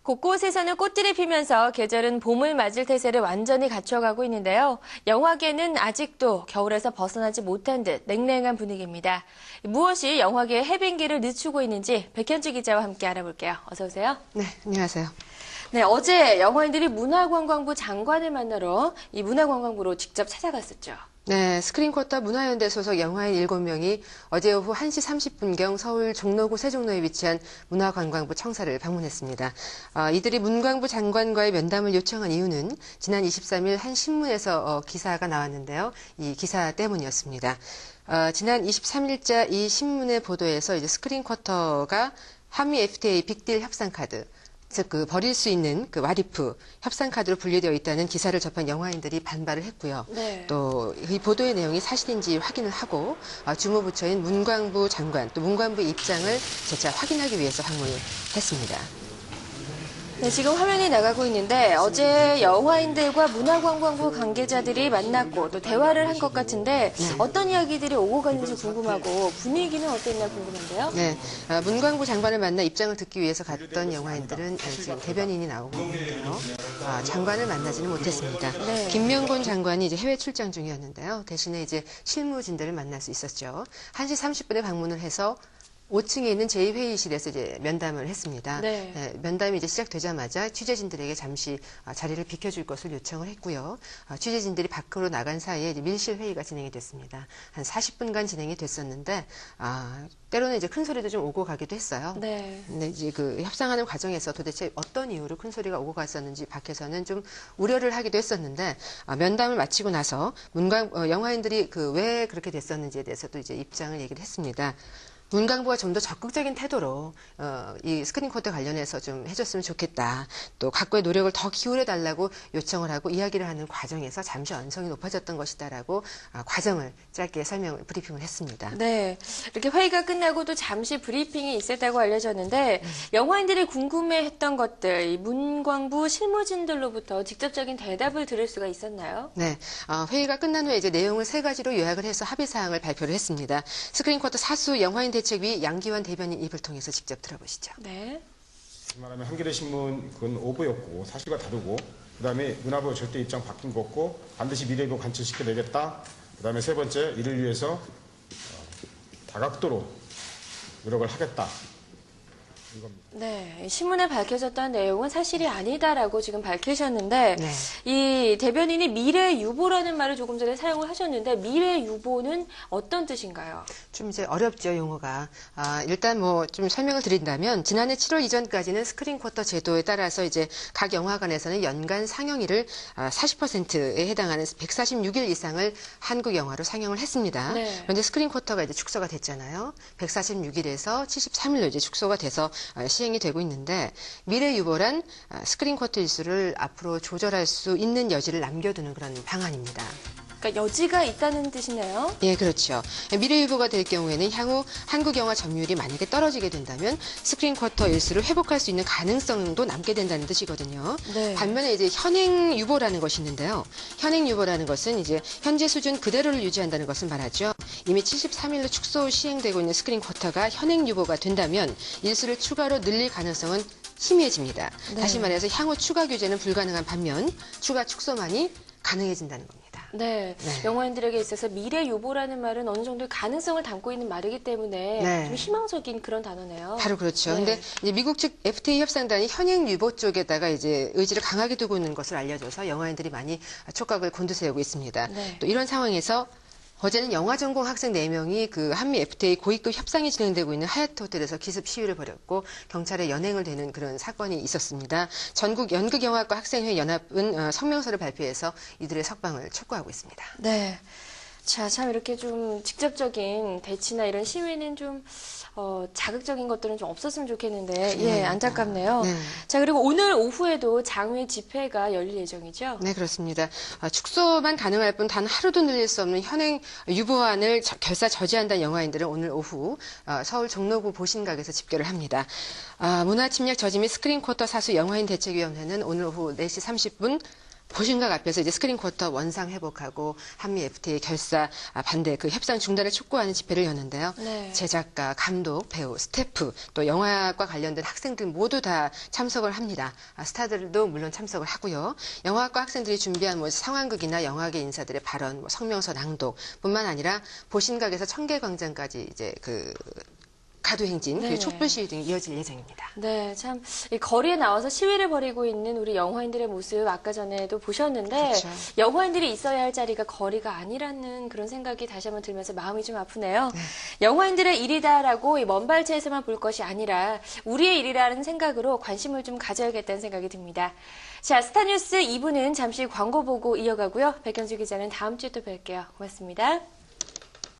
곳곳에서는 꽃들이 피면서 계절은 봄을 맞을 태세를 완전히 갖춰가고 있는데요. 영화계는 아직도 겨울에서 벗어나지 못한 듯 냉랭한 분위기입니다. 무엇이 영화계의 해빙기를 늦추고 있는지 백현주 기자와 함께 알아볼게요. 어서 오세요. 네, 안녕하세요. 네, 어제 영화인들이 문화관광부 장관을 만나러 이 문화관광부로 직접 찾아갔었죠. 네, 스크린쿼터 문화연대 소속 영화인 7명이 어제 오후 1시 30분경 서울 종로구 세종로에 위치한 문화관광부 청사를 방문했습니다. 이들이 문광부 장관과의 면담을 요청한 이유는 지난 23일 한 신문에서 기사가 나왔는데요. 이 기사 때문이었습니다. 지난 23일자 이 신문의 보도에서 이제 스크린쿼터가 한미 FTA 빅딜 협상카드, 즉, 버릴 수 있는 와리프 협상카드로 분류되어 있다는 기사를 접한 영화인들이 반발을 했고요. 네. 또 이 보도의 내용이 사실인지 확인을 하고 주무부처인 문광부 장관 또 문광부 입장을 재차 확인하기 위해서 방문을 했습니다. 네, 지금 화면이 나가고 있는데 어제 영화인들과 문화관광부 관계자들이 만났고 또 대화를 한 것 같은데 어떤 이야기들이 오고 가는지 궁금하고 분위기는 어땠나 궁금한데요. 네, 문광부 장관을 만나 입장을 듣기 위해서 갔던 영화인들은 지금 대변인이 나오고 있는데요. 장관을 만나지는 못했습니다. 네. 김명곤 장관이 이제 해외 출장 중이었는데요. 대신에 이제 실무진들을 만날 수 있었죠. 1시 30분에 방문을 해서 5층에 있는 제2회의실에서 이제 면담을 했습니다. 네. 면담이 이제 시작되자마자 취재진들에게 잠시 자리를 비켜줄 것을 요청을 했고요. 취재진들이 밖으로 나간 사이에 이제 밀실 회의가 진행이 됐습니다. 한 40분간 진행이 됐었는데, 때로는 이제 큰 소리도 좀 오고 가기도 했어요. 네. 근데 이제 협상하는 과정에서 도대체 어떤 이유로 큰 소리가 오고 갔었는지 밖에서는 좀 우려를 하기도 했었는데, 면담을 마치고 나서 영화인들이 왜 그렇게 됐었는지에 대해서도 이제 입장을 얘기를 했습니다. 문광부가 좀 더 적극적인 태도로 이 스크린쿼터 관련해서 좀 해줬으면 좋겠다. 또 각고의 노력을 더 기울여달라고 요청을 하고 이야기를 하는 과정에서 잠시 언성이 높아졌던 것이다라고 과정을 짧게 브리핑을 했습니다. 네, 이렇게 회의가 끝나고도 잠시 브리핑이 있었다고 알려졌는데 영화인들이 궁금해했던 것들, 이 문광부 실무진들로부터 직접적인 대답을 들을 수가 있었나요? 네, 회의가 끝난 후에 이제 내용을 3가지로 요약을 해서 합의 사항을 발표를 했습니다. 스크린쿼터 사수 영화인 대책위 양기환 대변인 입을 통해서 직접 들어보시죠. 네. 말하면 한겨레 신문 그건 오보였고 사실과 다르고 그다음에 문화부 절대 입장 바뀐 거 없고 반드시 미래부 관철시켜내겠다. 그다음에 3번째 이를 위해서 다각도로 노력을 하겠다. 이겁니다. 네, 신문에 밝혀졌던 내용은 사실이 아니다라고 지금 밝히셨는데 네. 이 대변인이 미래 유보라는 말을 조금 전에 사용을 하셨는데 미래 유보는 어떤 뜻인가요? 좀 이제 어렵죠, 용어가. 일단 좀 설명을 드린다면 지난해 7월 이전까지는 스크린쿼터 제도에 따라서 이제 각 영화관에서는 연간 상영일을 40%에 해당하는 146일 이상을 한국 영화로 상영을 했습니다. 네. 그런데 스크린쿼터가 이제 축소가 됐잖아요. 146일에서 73일로 이제 축소가 돼서 시행이 되고 있는데 미래 유보란 스크린쿼터 일수를 앞으로 조절할 수 있는 여지를 남겨두는 그런 방안입니다. 그러니까 여지가 있다는 뜻이네요. 예, 그렇죠. 미래 유보가 될 경우에는 향후 한국 영화 점유율이 만약에 떨어지게 된다면 스크린쿼터 일수를 회복할 수 있는 가능성도 남게 된다는 뜻이거든요. 네. 반면에 이제 현행 유보라는 것이 있는데요. 현행 유보라는 것은 이제 현재 수준 그대로를 유지한다는 것을 말하죠. 이미 73일로 축소 시행되고 있는 스크린쿼터가 현행 유보가 된다면 일수를 추가로 늘릴 가능성은 희미해집니다. 네. 다시 말해서 향후 추가 규제는 불가능한 반면 추가 축소만이 가능해진다는 겁니다. 네, 네. 영화인들에게 있어서 미래 유보라는 말은 어느 정도의 가능성을 담고 있는 말이기 때문에 네. 좀 희망적인 그런 단어네요. 바로 그렇죠. 네. 근데 이제 미국 측 FTA 협상단이 현행 유보 쪽에다가 이제 의지를 강하게 두고 있는 것을 알려줘서 영화인들이 많이 촉각을 곤두세우고 있습니다. 네. 또 이런 상황에서 어제는 영화 전공 학생 4명이 한미 FTA 고위급 협상이 진행되고 있는 하얏트 호텔에서 기습 시위를 벌였고 경찰에 연행을 되는 그런 사건이 있었습니다. 전국 연극영화과 학생회 연합은 성명서를 발표해서 이들의 석방을 촉구하고 있습니다. 네. 자, 참 이렇게 좀 직접적인 대치나 이런 시위는 좀 자극적인 것들은 좀 없었으면 좋겠는데 예, 안타깝네요. 네. 자, 그리고 오늘 오후에도 장외 집회가 열릴 예정이죠? 네, 그렇습니다. 축소만 가능할 뿐 단 하루도 늘릴 수 없는 현행 유보안을 결사 저지한다는 영화인들은 오늘 오후 서울 종로구 보신각에서 집결을 합니다. 문화침략 저지 및 스크린쿼터 사수 영화인 대책위원회는 오늘 오후 4시 30분 보신각 앞에서 이제 스크린 쿼터 원상 회복하고 한미 FTA 결사 반대 그 협상 중단을 촉구하는 집회를 여는데요. 네. 제작가, 감독, 배우, 스태프 또 영화과 관련된 학생들 모두 다 참석을 합니다. 스타들도 물론 참석을 하고요. 영화과 학생들이 준비한 뭐 상황극이나 영화계 인사들의 발언, 뭐 성명서 낭독뿐만 아니라 보신각에서 청계광장까지 이제 그 가도행진, 네네. 그리고 촛불 시위 등이 이어질 예정입니다. 네, 참, 이 거리에 나와서 시위를 벌이고 있는 우리 영화인들의 모습 아까 전에도 보셨는데, 그렇죠. 영화인들이 있어야 할 자리가 거리가 아니라는 그런 생각이 다시 한번 들면서 마음이 좀 아프네요. 영화인들의 일이다라고 이 먼 발치에서만 볼 것이 아니라 우리의 일이라는 생각으로 관심을 좀 가져야겠다는 생각이 듭니다. 자, 스타뉴스 2부는 잠시 광고 보고 이어가고요. 백현주 기자는 다음 주에 또 뵐게요. 고맙습니다.